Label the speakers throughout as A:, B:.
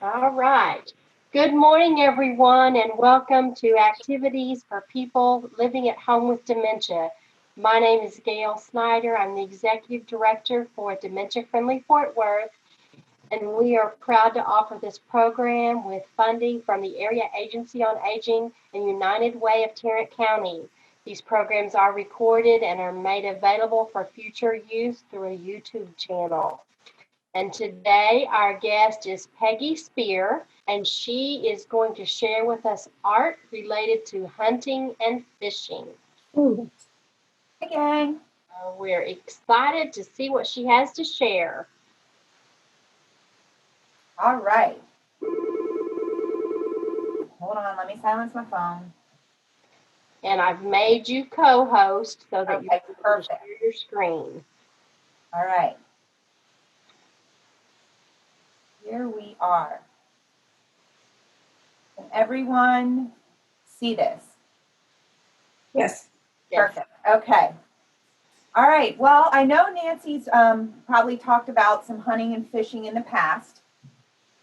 A: All right. Good morning, everyone, and welcome to Activities for People Living at Home with Dementia. My name is Gail Snyder. I'm the Executive Director for Dementia Friendly Fort Worth, and we are proud to offer this program with funding from the Area Agency on Aging and United Way of Tarrant County. These programs are recorded and are made available for future use through a YouTube channel. And today our guest is Peggy Spear, and she is going to share with us art related to hunting and fishing.
B: Ooh. Hey, gang.
A: We're excited to see what she has to share.
B: All right. Hold on. Let me silence my phone.
A: And I've made you co-host so that you can
B: perfect.
A: share your screen.
B: All right. Here we are. Can everyone see this?
C: Yes.
B: Perfect. Okay. All right. Well, I know Nancy's probably talked about some hunting and fishing in the past,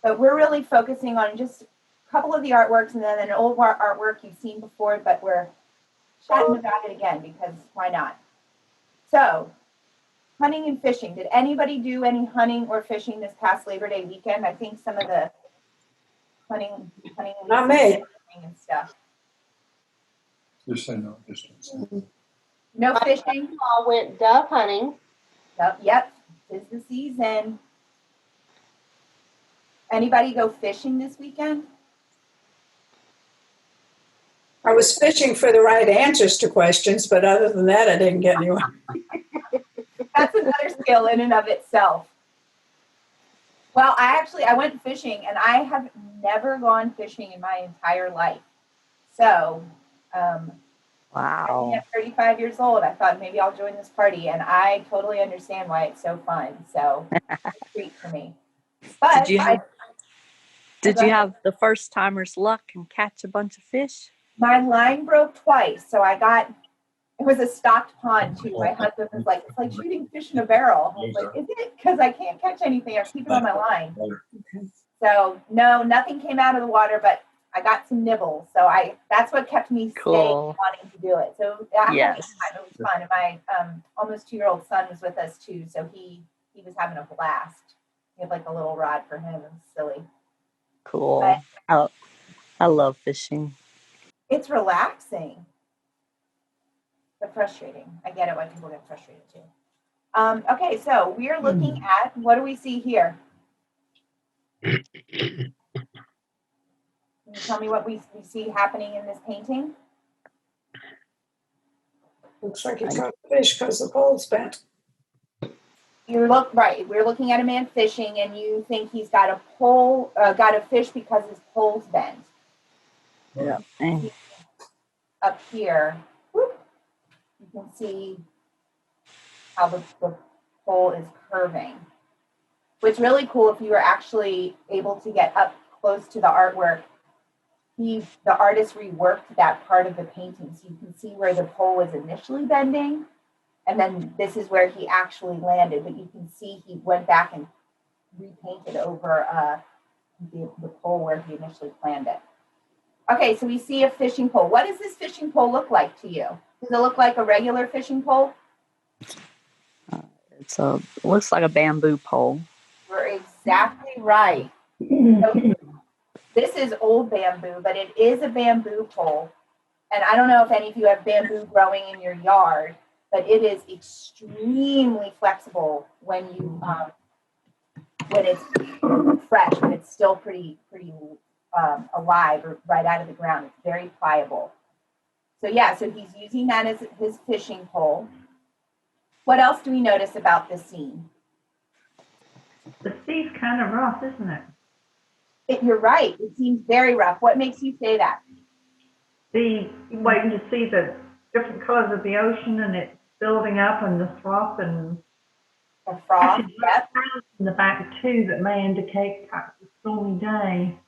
B: but we're really focusing on just a couple of the artworks and then an old artwork you've seen before, but we're chatting about it again because why not? So, hunting and fishing. Did anybody do any hunting or fishing this past Labor Day weekend? I think some of the hunting
C: Not me.
B: and stuff.
D: Just say no distance.
B: No fishing?
A: All went dove hunting.
B: Yep. Tis the season. Anybody go fishing this weekend?
C: I was fishing for the right answers to questions, but other than that, I didn't get anywhere.
B: That's another skill in and of itself. Well, I went fishing, and I have never gone fishing in my entire life. So,
E: Wow.
B: I'm 35 years old. I thought maybe I'll join this party, and I totally understand why it's so fun. So, it's a treat for me. But
E: Did you have the first timer's luck and catch a bunch of fish?
B: my line broke twice, so it was a stocked pond too. My husband was like, it's like shooting fish in a barrel. I was like, is it? Because I can't catch anything. I'm keeping on my line. So no, nothing came out of the water, but I got some nibbles. So that's what kept me staying, wanting to do it. So I had a good time. It was fun. And my almost 2-year-old son was with us too. So he was having a blast. We had like a little rod for him. It was silly.
E: Cool. But I love fishing.
B: It's relaxing. But frustrating. I get it why people get frustrated too. Okay, so we are looking at, what do we see here? Can you tell me what we see happening in this painting?
C: Looks like he's got a fish because the pole's bent.
B: You look right. We're looking at a man fishing, and you think he's got a pole, got a fish because his pole's bent.
E: Yeah.
B: Up here, whoop, you can see how the pole is curving. What's really cool, if you were actually able to get up close to the artwork, the artist reworked that part of the painting, so you can see where the pole was initially bending, and then this is where he actually landed. But you can see he went back and repainted over the pole where he initially planned it. Okay, so we see a fishing pole. What does this fishing pole look like to you? Does it look like a regular fishing pole?
E: It looks like a bamboo pole.
B: You're exactly right. So, this is old bamboo, but it is a bamboo pole. And I don't know if any of you have bamboo growing in your yard, but it is extremely flexible when it's fresh, but it's still pretty alive or right out of the ground. It's very pliable. So yeah, so he's using that as his fishing pole. What else do we notice about this scene?
F: The sea's kind of rough, isn't it?
B: You're right. It seems very rough. What makes you say that?
F: Waiting to see the different colors of the ocean, and it's building up, and the froth and
B: the froth. Yep.
F: In the back too, that may indicate a stormy day.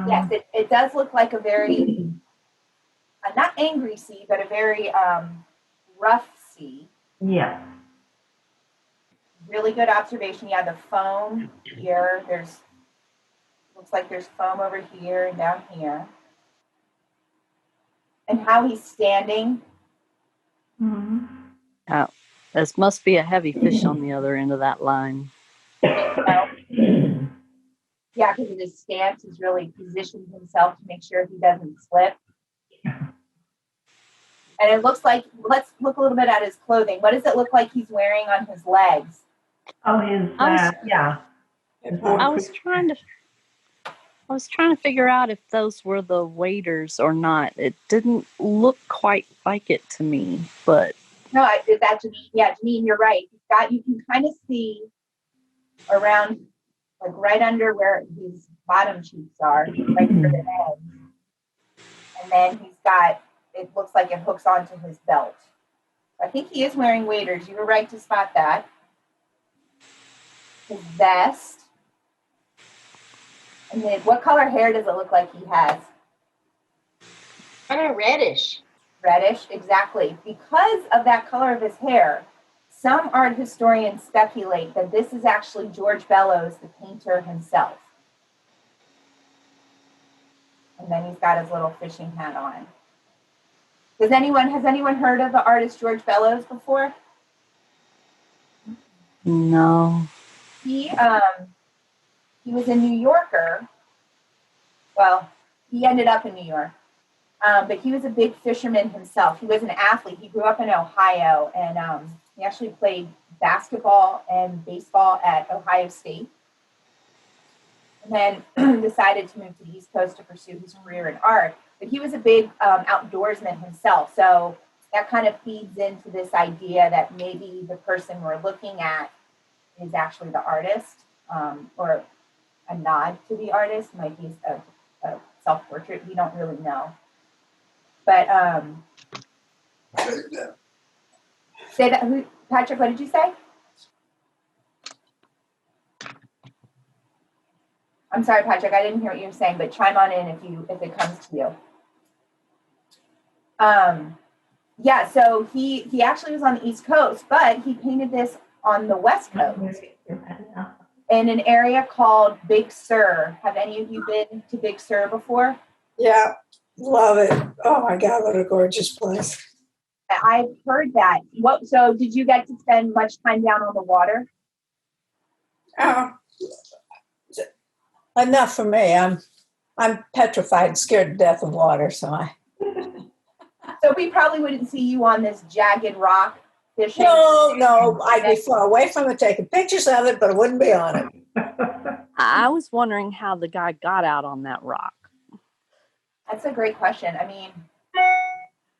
B: Yes, it does look like a very not angry sea, but a very rough sea.
F: Yeah.
B: Really good observation. Yeah, the foam here. There's Looks like there's foam over here and down here. And how he's standing.
F: Mhm.
E: Oh, this must be a heavy fish on the other end of that line.
B: Yeah, because of his stance, he's really positioned himself to make sure he doesn't slip. And it looks like, let's look a little bit at his clothing. What does it look like he's wearing on his legs?
F: Oh, his, yeah.
E: I was trying to figure out if those were the waders or not. It didn't look quite like it to me, but
B: No, that's Janine. Yeah, Janine, you're right. You can kind of see around, like right under where his bottom cheeks are, right under the head. And then he's got, it looks like it hooks onto his belt. I think he is wearing waders. You were right to spot that. His vest. And then what color hair does it look like he has?
A: Kind of reddish.
B: Reddish, exactly. Because of that color of his hair, some art historians speculate that this is actually George Bellows, the painter himself. And then he's got his little fishing hat on. Has anyone heard of the artist George Bellows before?
E: no.
B: He was a New Yorker. Well, he ended up in New York. But he was a big fisherman himself. He was an athlete. He grew up in Ohio, and he actually played basketball and baseball at Ohio State. And then decided to move to the East Coast to pursue his career in art. But he was a big outdoorsman himself. So that kind of feeds into this idea that maybe the person we're looking at is actually the artist, or a nod to the artist. Might be a self-portrait. We don't really know. But say that, Patrick, what did you say? I'm sorry, Patrick, I didn't hear what you were saying, but chime on in if it comes to you. Yeah, so he actually was on the East Coast, but he painted this on the West Coast in an area called Big Sur. Have any of you been to Big Sur before?
C: Yeah, love it. Oh my God, what a gorgeous place.
B: I've heard that. So did you get to spend much time down on the water?
C: Enough for me. I'm petrified, scared to death of water, so
B: we probably wouldn't see you on this jagged rock fishing.
C: No, I'd be far away from it, taking pictures of it, but I wouldn't be on it.
E: I was wondering how the guy got out on that rock.
B: That's a great question. I mean,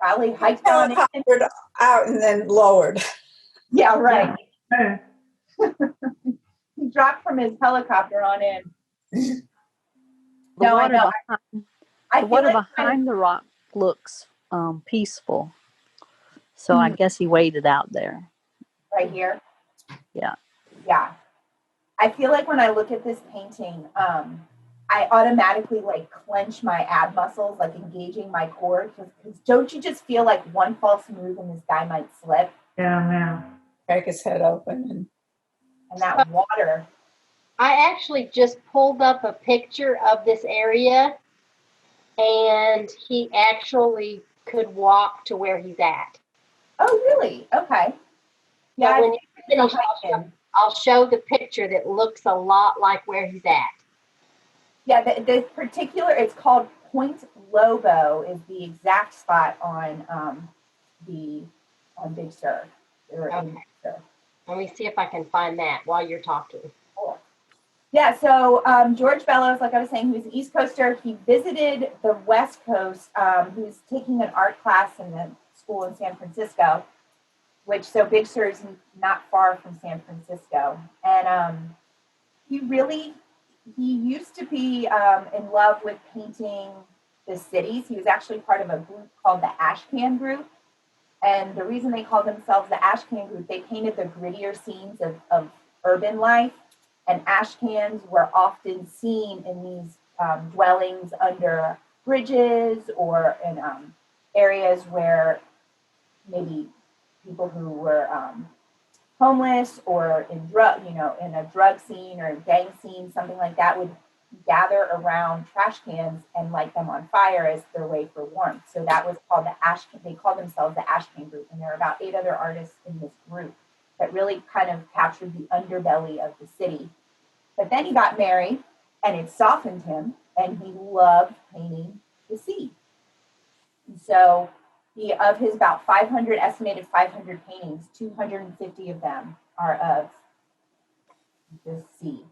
B: probably hiked on it.
C: Helicoptered out and then lowered.
B: Yeah, right.
F: Yeah.
B: He dropped from his helicopter on in.
E: The
B: No, I
E: water
B: know.
E: the water behind the rock looks peaceful. So I guess he waded out there.
B: Right here?
E: Yeah.
B: Yeah. I feel like when I look at this painting, I automatically like clench my ab muscles, like engaging my core. Because don't you just feel like one false move and this guy might slip?
F: Yeah, man.
C: Crack his head open.
B: And that water.
A: I actually just pulled up a picture of this area, and he actually could walk to where he's at.
B: Oh, really? Okay.
A: Yeah,
B: Yeah,
A: when you finish, I'll show the picture that looks a lot like where he's at.
B: yeah. The particular, it's called Point Lobo, is the exact spot on Big Sur.
A: Okay. Let me see if I can find that while you're talking.
B: Cool. Yeah, so George Bellows, like I was saying, he was an East Coaster. He visited the West Coast. He was taking an art class in the school in San Francisco, so Big Sur is not far from San Francisco. And he used to be in love with painting the cities. He was actually part of a group called the Ashcan Group. And the reason they called themselves the Ashcan Group, they painted the grittier scenes of urban life. And ashcans were often seen in these dwellings under bridges or in areas where maybe people who were homeless or in a drug scene or gang scene, something like that, would gather around trash cans and light them on fire as their way for warmth. So that was called the ash. They called themselves the Ash Can Group, and there are about 8 other artists in this group that really kind of captured the underbelly of the city. But then he got married, and it softened him, and he loved painting the sea. And so of his about 500, estimated 500 paintings, 250 of them are of the sea.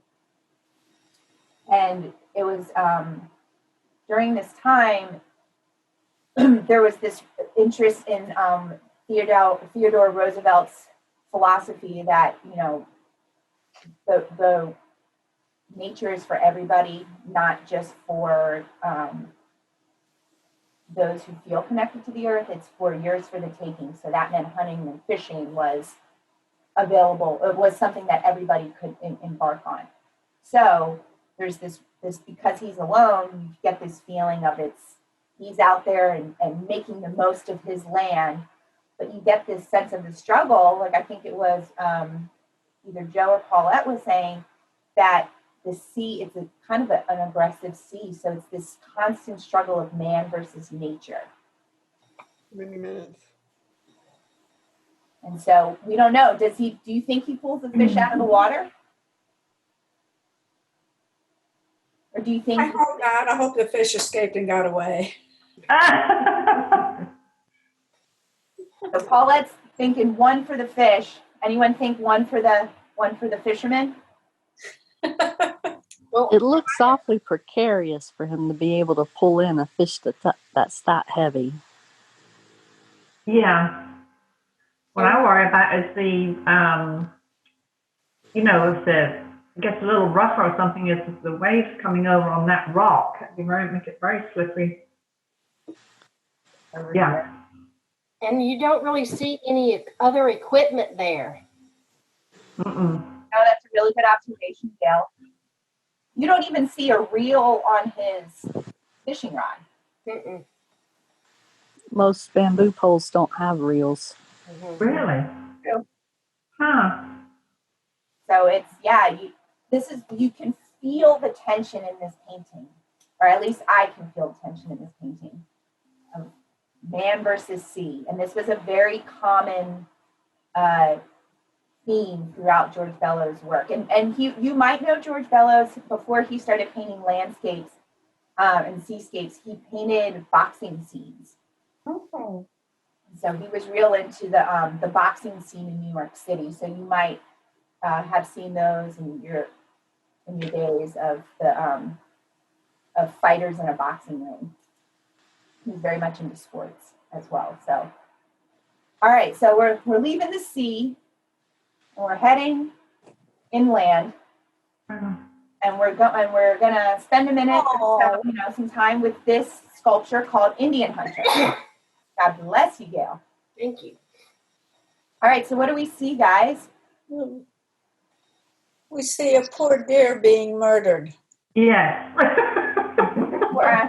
B: And it was during this time, there was this interest in Theodore Roosevelt's philosophy that, the nature is for everybody, not just for those who feel connected to the earth. It's for yours for the taking. So that meant hunting and fishing was available. It was something that everybody could embark on. So there's this because he's alone, you get this feeling of he's out there and making the most of his land, but you get this sense of the struggle. Like I think it was either Joe or Paulette was saying that the sea, it's a kind of an aggressive sea. So it's this constant struggle of man versus nature.
G: Many minutes.
B: And so we don't know. Do you think he pulls the fish out of the water? Or do you think?
C: I hope not. I hope the fish escaped and got away.
B: So Paulette's thinking 1 for the fish. Anyone think 1 for the fisherman?
E: Well, it looks awfully precarious for him to be able to pull in a fish that's that heavy.
F: Yeah. What I worry about is if it gets a little rougher or something, is the waves coming over on that rock. Make it very slippery. Yeah.
A: And you don't really see any other equipment there.
F: Mm-mm.
B: Oh, that's a really good observation, Gail. You don't even see a reel on his fishing rod.
A: Mm-mm.
E: Most bamboo poles don't have reels.
A: Mm-hmm.
F: Really?
B: Yeah.
F: Huh.
B: So you can feel the tension in this painting, or at least I can feel the tension in this painting of man versus sea. And this was a very common theme throughout George Bellows' work. And you might know George Bellows before he started painting landscapes and seascapes. He painted boxing scenes.
A: Okay.
B: So he was real into the boxing scene in New York City. So you might have seen those in your days of fighters in a boxing ring. He's very much into sports as well. So, all right. So we're leaving the sea. And we're heading inland, and we're gonna spend a minute, some time with this sculpture called Indian Hunter. God bless you, Gail.
A: Thank you.
B: All right, so what do we see, guys?
C: We see a poor deer being murdered.
F: Yes.
B: I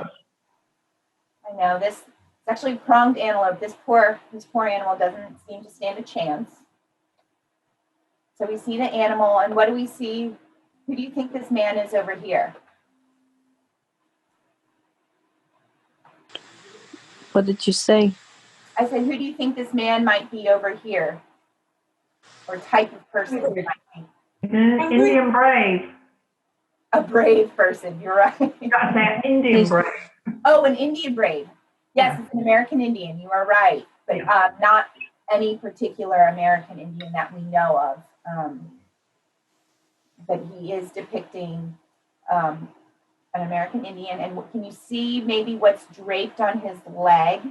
B: know this. It's actually pronged antelope. This poor animal doesn't seem to stand a chance. So we see the animal, and what do we see? Who do you think this man is over here?
E: What did you say?
B: I said, who do you think this man might be over here? Or type of person he might be?
F: Indian brave.
B: A brave person, you're right.
F: You got to say Indian brave.
B: Oh, an Indian brave. Yes, it's an American Indian, you are right. But not any particular American Indian that we know of. But he is depicting an American Indian. And can you see maybe what's draped on his leg?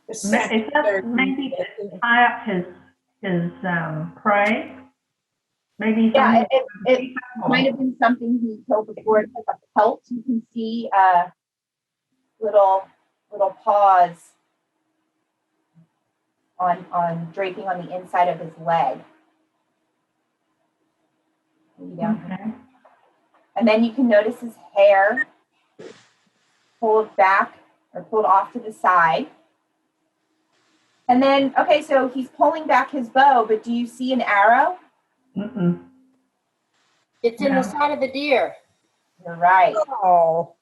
F: Is that maybe to tie up his prey? Maybe.
B: Yeah, it might have been something he killed before. It's like a pelt. You can see little paws on draping on the inside of his leg.
F: Okay.
B: And then you can notice his hair pulled back or pulled off to the side. And then, okay, so he's pulling back his bow, but do you see an arrow?
F: Mm-mm.
A: It's in the side of the deer.
B: You're right.
C: Oh,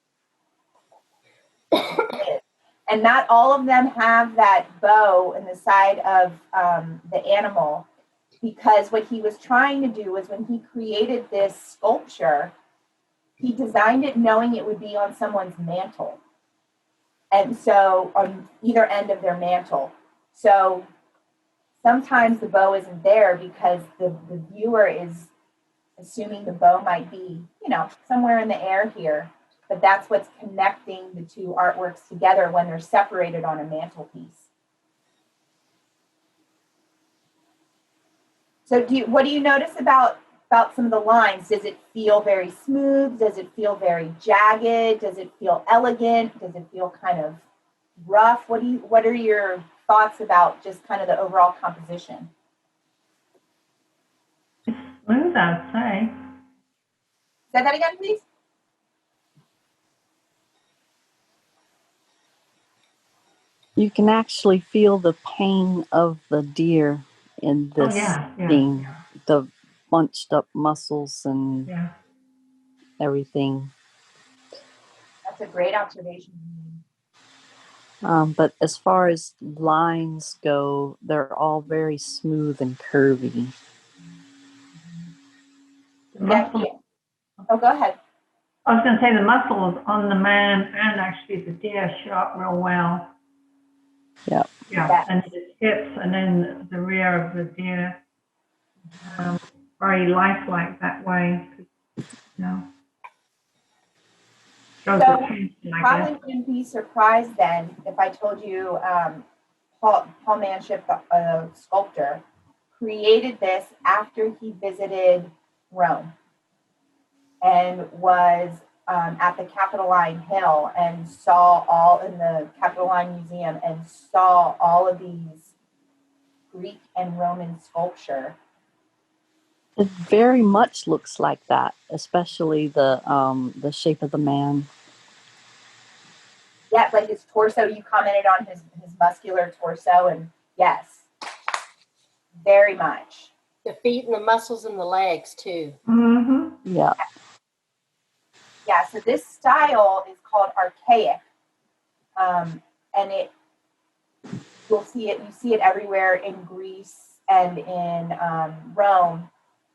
B: And not all of them have that bow in the side of the animal, because what he was trying to do was, when he created this sculpture, he designed it knowing it would be on someone's mantle. And so on either end of their mantle. So sometimes the bow isn't there because the viewer is assuming the bow might be, somewhere in the air here. But that's what's connecting the two artworks together when they're separated on a mantelpiece. So what do you notice about some of the lines? Does it feel very smooth? Does it feel very jagged? Does it feel elegant? Does it feel kind of rough? What are your thoughts about just kind of the overall composition?
F: It's smooth, I'd say.
B: Say that again, please.
E: You can actually feel the pain of the deer in this scene. The bunched up muscles and everything.
B: That's a great observation.
E: But as far as lines go, they're all very smooth and curvy.
B: Oh, go ahead.
F: I was going to say the muscles on the man and actually the deer show up real well.
E: Yep.
F: Yeah, and his hips and then the rear of the deer. Very lifelike that way.
B: So probably wouldn't be surprised then if I told you Paul Manship, the sculptor, created this after he visited Rome and was at the Capitoline Hill and saw all in the Capitoline Museum and saw all of these Greek and Roman sculpture.
E: It very much looks like that, especially the shape of the man.
B: Yeah, like his torso. You commented on his muscular torso, and yes, very much.
A: The feet and the muscles in the legs too.
F: Mm-hmm.
E: Yeah.
B: Yeah. So this style is called archaic, and you see it everywhere in Greece and in Rome,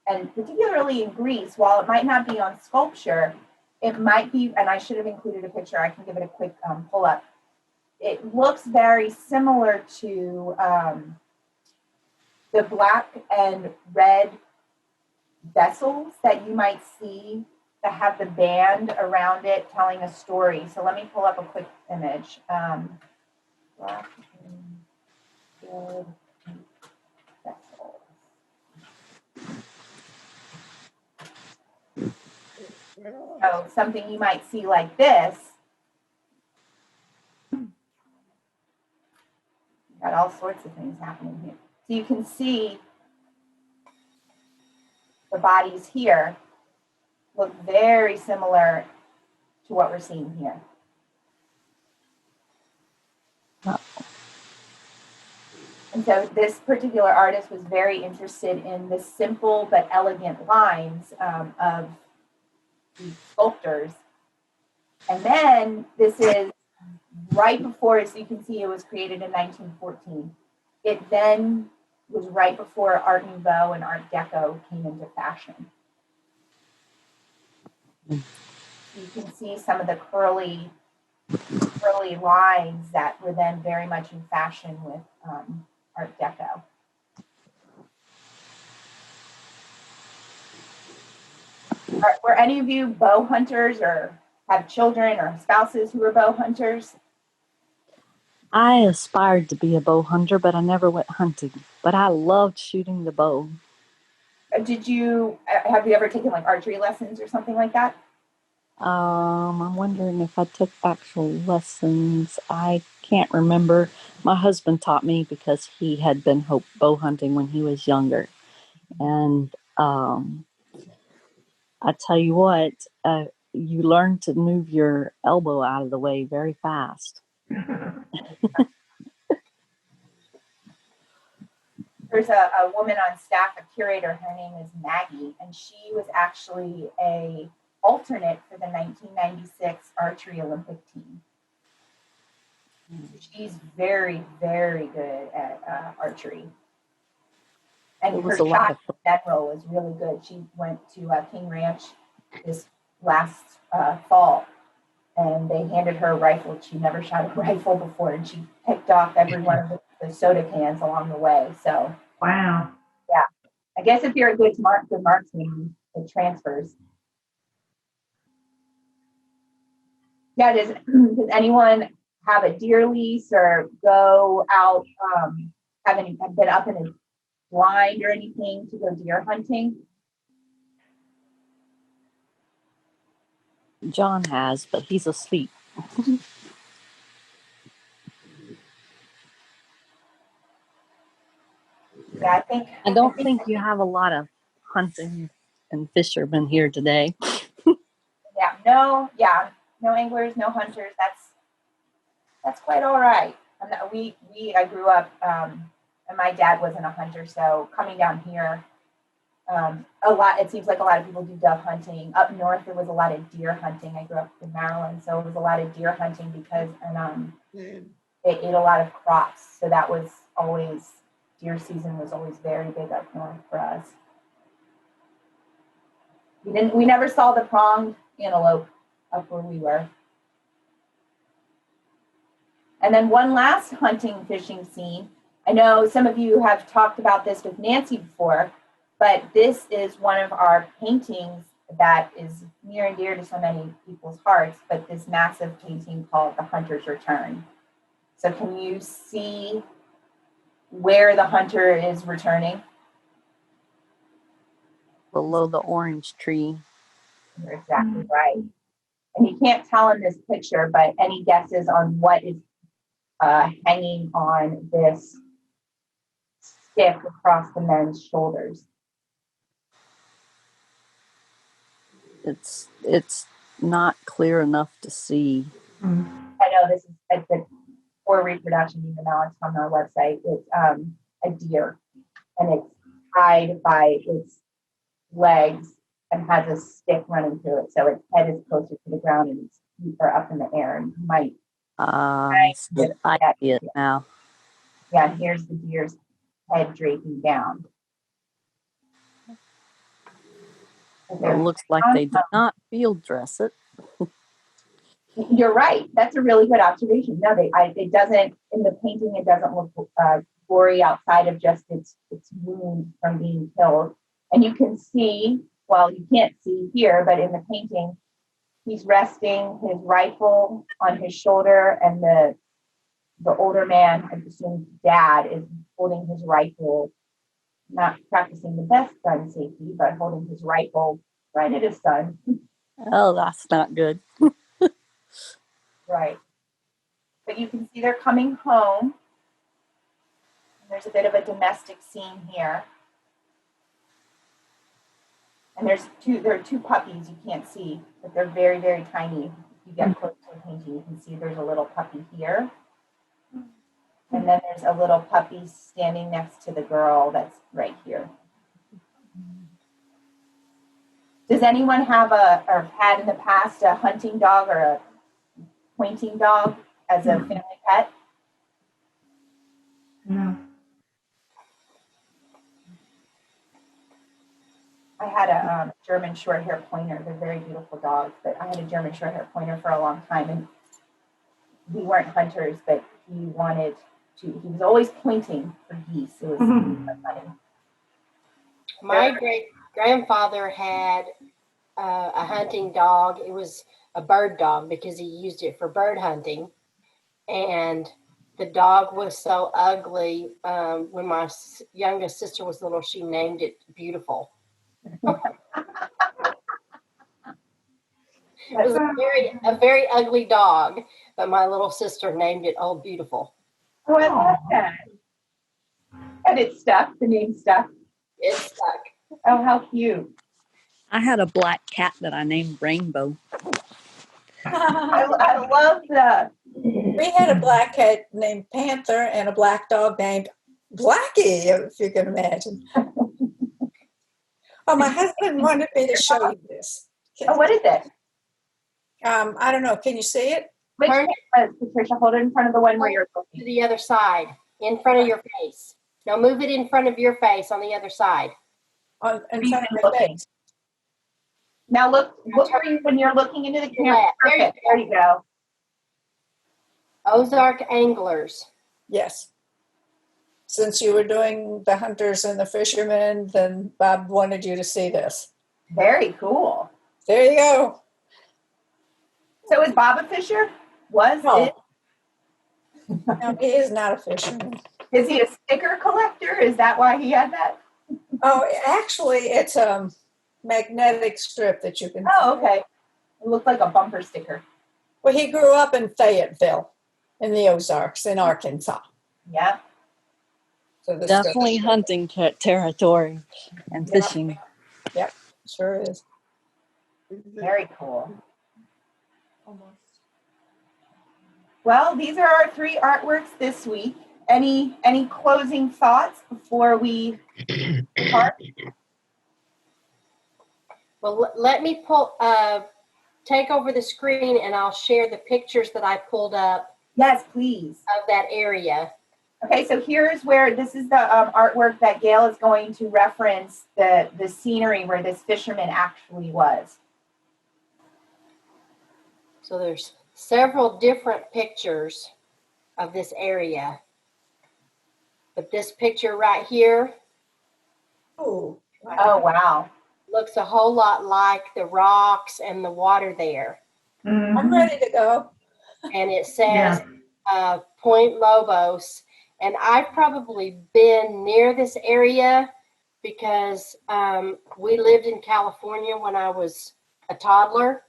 B: and particularly in Greece. While it might not be on sculpture, it might be. And I should have included a picture. I can give it a quick pull up. It looks very similar to the black and red vessels that you might see that have the band around it telling a story. So let me pull up a quick image. Black and red vessels. So something you might see like this. Got all sorts of things happening here. So you can see the bodies here look very similar to what we're seeing here. And so this particular artist was very interested in the simple but elegant lines of these sculptors. And then this is right before, as you can see, it was created in 1914. It then was right before Art Nouveau and Art Deco came into fashion. You can see some of the curly lines that were then very much in fashion with Art Deco. Were any of you bow hunters or have children or spouses who are bow hunters?
E: I aspired to be a bow hunter, but I never went hunting. But I loved shooting the bow.
B: Have you ever taken like archery lessons or something like that?
E: I'm wondering if I took actual lessons. I can't remember. My husband taught me because he had been bow hunting when he was younger. And I tell you what, you learn to move your elbow out of the way very fast.
B: there's a woman on staff, a curator, her name is Maggie, and she was actually a alternate for the 1996 archery Olympic team. So she's very, very good at archery. And her shot in general was really good. She went to King Ranch this last fall, and they handed her a rifle. She never shot a rifle before, and she picked off every one of the soda cans along the way. So,
F: wow.
B: Yeah. I guess if you're a good marksman, it transfers. Yeah, does anyone have a deer lease or go out, have been up in a blind or anything to go deer hunting?
E: John has, but he's asleep.
B: Yeah,
E: I don't think you have a lot of hunting and fishermen here today.
B: No anglers, no hunters. That's quite all right. I grew up, and my dad wasn't a hunter, so coming down here, it seems like a lot of people do dove hunting. Up north, there was a lot of deer hunting. I grew up in Maryland, so it was a lot of deer hunting because they ate a lot of crops. So that was always, deer season was always very big up north for us. We never saw the pronged antelope up where we were. And then one last hunting fishing scene. I know some of you have talked about this with Nancy before, but this is one of our paintings that is near and dear to so many people's hearts, but this massive painting called The Hunter's Return. So can you see where the hunter is returning?
E: Below the orange tree.
B: You're exactly right. And you can't tell in this picture, but any guesses on what is hanging on this stick across the men's shoulders?
E: It's not clear enough to see.
B: I know this is for reproduction, even though it's on our website. It's a deer, and it's tied by its legs and has a stick running through it. So its head is closer to the ground and its feet are up in the air. And you might
E: I see it now.
B: Yeah, and here's the deer's head draping down.
E: It looks like they did not field dress it.
B: You're right. That's a really good observation. No, it doesn't, in the painting, it doesn't look gory outside of just its wound from being killed. And you can see, well, you can't see here, but in the painting, he's resting his rifle on his shoulder, and the older man, I assume dad, is holding his rifle, not practicing the best gun safety, but holding his rifle right at his son.
E: Oh, that's not good.
B: Right. But you can see they're coming home. And there's a bit of a domestic scene here. And there are two puppies you can't see, but they're very, very tiny. If you get close to the painting, you can see there's a little puppy here. And then there's a little puppy standing next to the girl that's right here. Does anyone have or had in the past a hunting dog or a pointing dog as a family pet?
F: No.
B: I had a German short hair pointer. They're very beautiful dogs, but I had a German short hair pointer for a long time, and we weren't hunters, but he wanted to. He was always pointing for geese. It was funny.
A: My great grandfather had a hunting dog. It was a bird dog because he used it for bird hunting, and the dog was so ugly. When my youngest sister was little, she named it Beautiful. It was a very ugly dog, but my little sister named it Old Beautiful.
B: Oh, I love that. And it stuck. The name stuck.
A: It stuck.
B: Oh, how cute.
E: I had a black cat that I named Rainbow.
B: I love that.
C: We had a black cat named Panther and a black dog named Blackie, if you can imagine. Oh, my husband wanted me to show you this.
B: Oh, what is it?
C: I don't know. Can you see it?
B: Which
A: Turn
B: camera, Patricia? Hold it in front of the one where you're
A: to
B: looking.
A: the other side, in front of your face. Now move it in front of your face on the other side.
C: In
B: You've
C: front of
B: been
C: my
B: looking.
C: face.
B: Now look where you, when you're looking into the camera.
A: Left. There you
B: Perfect. There you go.
A: Ozark Anglers.
C: Yes. Since you were doing the hunters and the fishermen, then Bob wanted you to see this.
B: Very cool.
C: There you go.
B: So is Bob a fisher? Was
C: No.
B: it?
C: No, he is not a fisherman.
B: Is he a sticker collector? Is that why he had that?
C: Oh, actually, it's a magnetic strip that you can.
B: Oh, okay. It looked like a bumper sticker.
C: Well, he grew up in Fayetteville, in the Ozarks, in Arkansas.
B: Yeah.
C: So this
E: Definitely hunting territory and
B: Yeah.
E: fishing.
C: Yep, sure is.
B: Very cool.
G: Almost.
B: Well, these are our 3 artworks this week. Any closing thoughts before we depart?
A: Well, let me take over the screen and I'll share the pictures that I pulled up
B: Yes, please.
A: of that area.
B: Okay, so here's where this is the artwork that Gail is going to reference the scenery where this fisherman actually was.
A: So there's several different pictures of this area. But this picture right here
C: Oh,
B: Oh, wow.
A: looks a whole lot like the rocks and the water there.
C: I'm ready to go.
A: And it says Point Lobos. And I've probably been near this area because we lived in California when I was a toddler.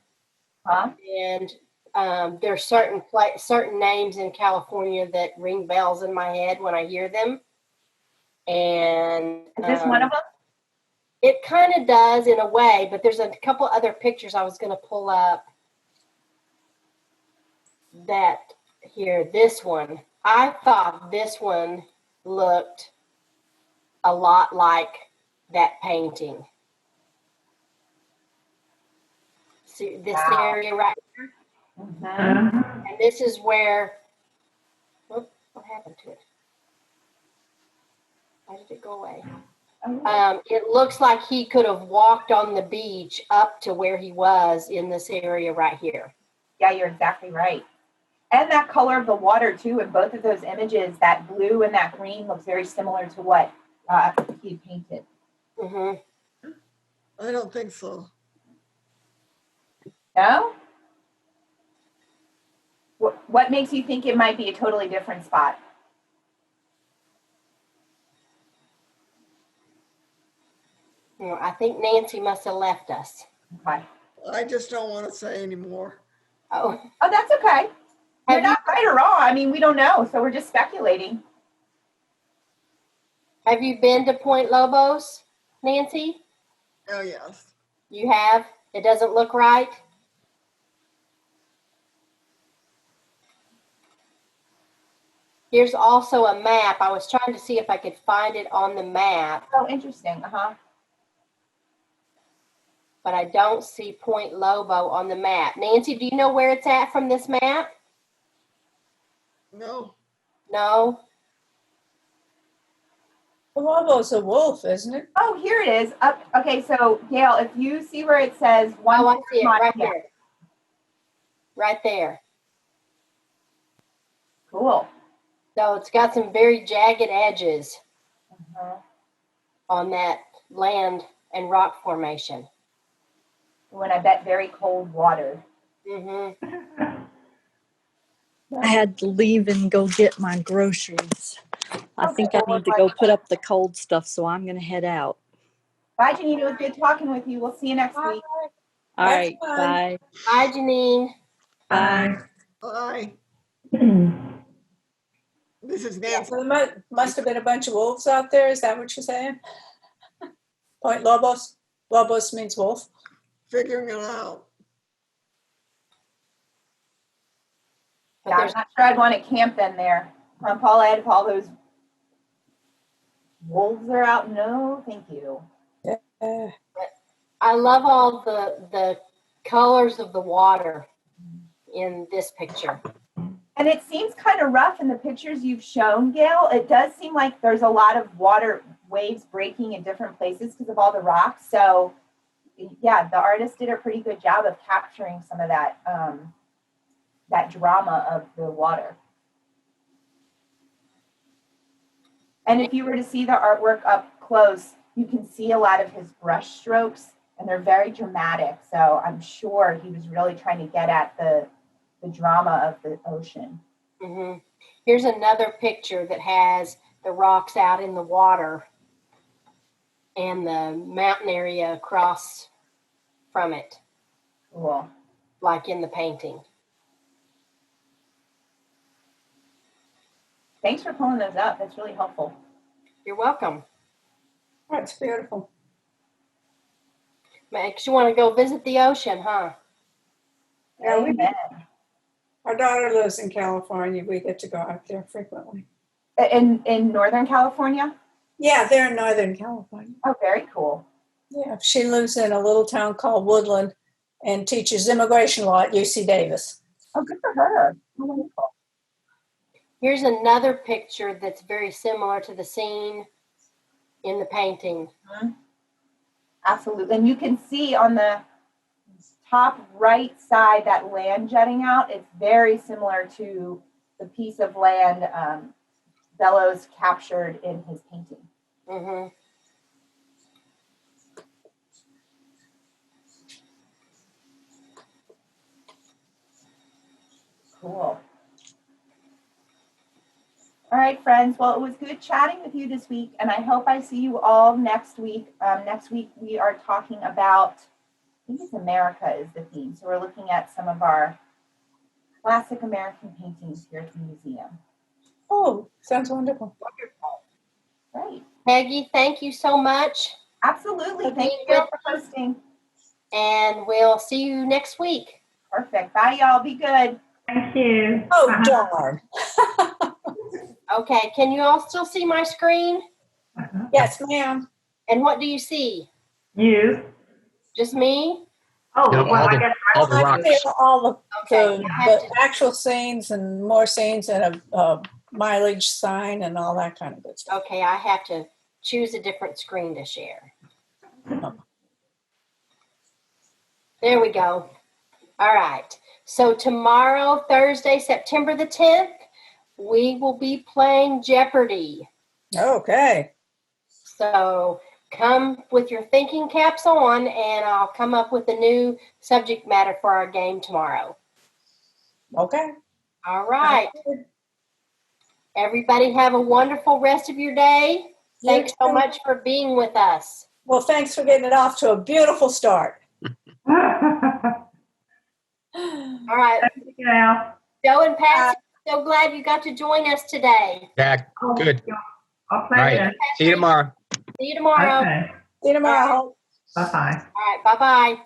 B: Huh?
A: And there's certain names in California that ring bells in my head when I hear them. And
B: Is this one of them?
A: it kind of does in a way, but there's a couple other pictures I was going to pull up that here. This one, I thought this one looked a lot like that painting. See this
B: Wow.
A: area right here?
B: Mm-hmm.
A: And this is where, what happened to it? Why did it go away? It looks like he could have walked on the beach up to where he was in this area right here.
B: Yeah, you're exactly right. And that color of the water, too, in both of those images, that blue and that green looks very similar to what he painted.
A: Mm-hmm.
G: I don't think so.
B: No? What makes you think it might be a totally different spot?
A: I think Nancy must have left us.
B: Okay.
G: I just don't want to say anymore.
A: Oh,
B: Oh, that's okay. You're
A: have you
B: not right or wrong. I mean, we don't know, so we're just speculating.
A: have you been to Point Lobos, Nancy?
G: Oh, yes.
A: You have? It doesn't look right? Here's also a map. I was trying to see if I could find it on the map,
B: Oh, interesting. Uh-huh.
A: but I don't see Point Lobo on the map. Nancy, do you know where it's at from this map?
G: No.
A: No?
C: Lobo's a wolf, isn't it?
B: Oh, here it is. Okay, so Gail, if you see where it says one,
A: Oh, I see it right
B: yeah.
A: there. Right there.
B: Cool.
A: So it's got some very jagged edges
B: Uh-huh.
A: on that land and rock formation.
B: And I bet very cold water.
A: Mm-hmm.
E: I had to leave and go get my groceries. I
B: Okay,
E: think I
B: well,
E: need to go put up the cold stuff, so I'm going to head out.
B: Bye, Janine. It was good talking with you. We'll see you next week.
E: All
C: Have
E: right,
C: fun.
E: bye.
A: Bye, Janine.
E: Bye.
G: Bye. This is Nancy.
C: So there must have been a bunch of wolves out there. Is that what you're saying? Point Lobos. Lobos means wolf.
G: Figuring it out.
A: But
B: Yeah, I'm
A: there's
B: not sure I'd want to camp in there. Paul, I had all those Wolves are out. No, thank you.
C: Yeah.
A: I love all the colors of the water in this picture.
B: And it seems kind of rough in the pictures you've shown, Gail. It does seem like there's a lot of water waves breaking in different places because of all the rocks. So, yeah, the artist did a pretty good job of capturing some of that that drama of the water. And if you were to see the artwork up close, you can see a lot of his brush strokes, and they're very dramatic. So I'm sure he was really trying to get at the drama of the ocean.
A: Mm-hmm. Here's another picture that has the rocks out in the water and the mountain area across from it,
B: Cool.
A: like in the painting.
B: Thanks for pulling those up. That's really helpful.
A: You're welcome.
C: That's beautiful.
A: Makes you want to go visit the ocean, huh?
C: Yeah,
B: Amen.
C: our daughter lives in California. We get to go out there frequently.
B: In Northern California?
C: Yeah, they're in Northern California.
B: Oh, very cool.
C: Yeah, she lives in a little town called Woodland and teaches immigration law at UC Davis.
B: Oh, good for her. Oh, wonderful.
A: Here's another picture that's very similar to the scene in the painting.
B: Mm-hmm. Absolutely. And you can see on the top right side that land jutting out. It's very similar to the piece of land Bellows captured in his painting.
A: Mm-hmm.
B: Cool. All right, friends. Well, it was good chatting with you this week, and I hope I see you all next week. Next week, we are talking about, I think it's America is the theme. So we're looking at some of our classic American paintings here at the museum.
C: Oh, sounds wonderful.
B: Great.
A: Peggy, thank you so much.
B: Absolutely. Thank you for hosting.
A: And we'll see you next week.
B: Perfect. Bye, y'all. Be good.
F: Thank you.
C: Oh, darn.
A: Okay, can you all still see my screen?
C: Yes, ma'am.
A: And what do you see?
F: You.
A: Just me?
F: Oh,
H: No,
F: well,
H: all
F: I
H: the-
F: guess
H: all the
C: I
H: rocks.
C: feel all the,
A: Okay, I have
C: the
A: to,
C: actual scenes and more scenes and a mileage sign and all that kind of good stuff.
A: okay, I have to choose a different screen to share. There we go. All right. So tomorrow, Thursday, September the 10th, we will be playing Jeopardy.
C: Okay.
A: So come with your thinking caps on, and I'll come up with a new subject matter for our game tomorrow.
C: Okay.
A: All right. Everybody have a wonderful rest of your day. Thanks so much for being with us.
C: Well, thanks for getting it off to a beautiful start.
A: All right.
F: Thank you, Gail.
A: Joe and Patsy, so glad you got to join us today.
H: Yeah, good.
F: I'll play
H: All right.
F: then.
H: See you tomorrow.
A: See you tomorrow.
F: Okay.
C: See you tomorrow.
F: Bye-bye.
A: All right. Bye-bye.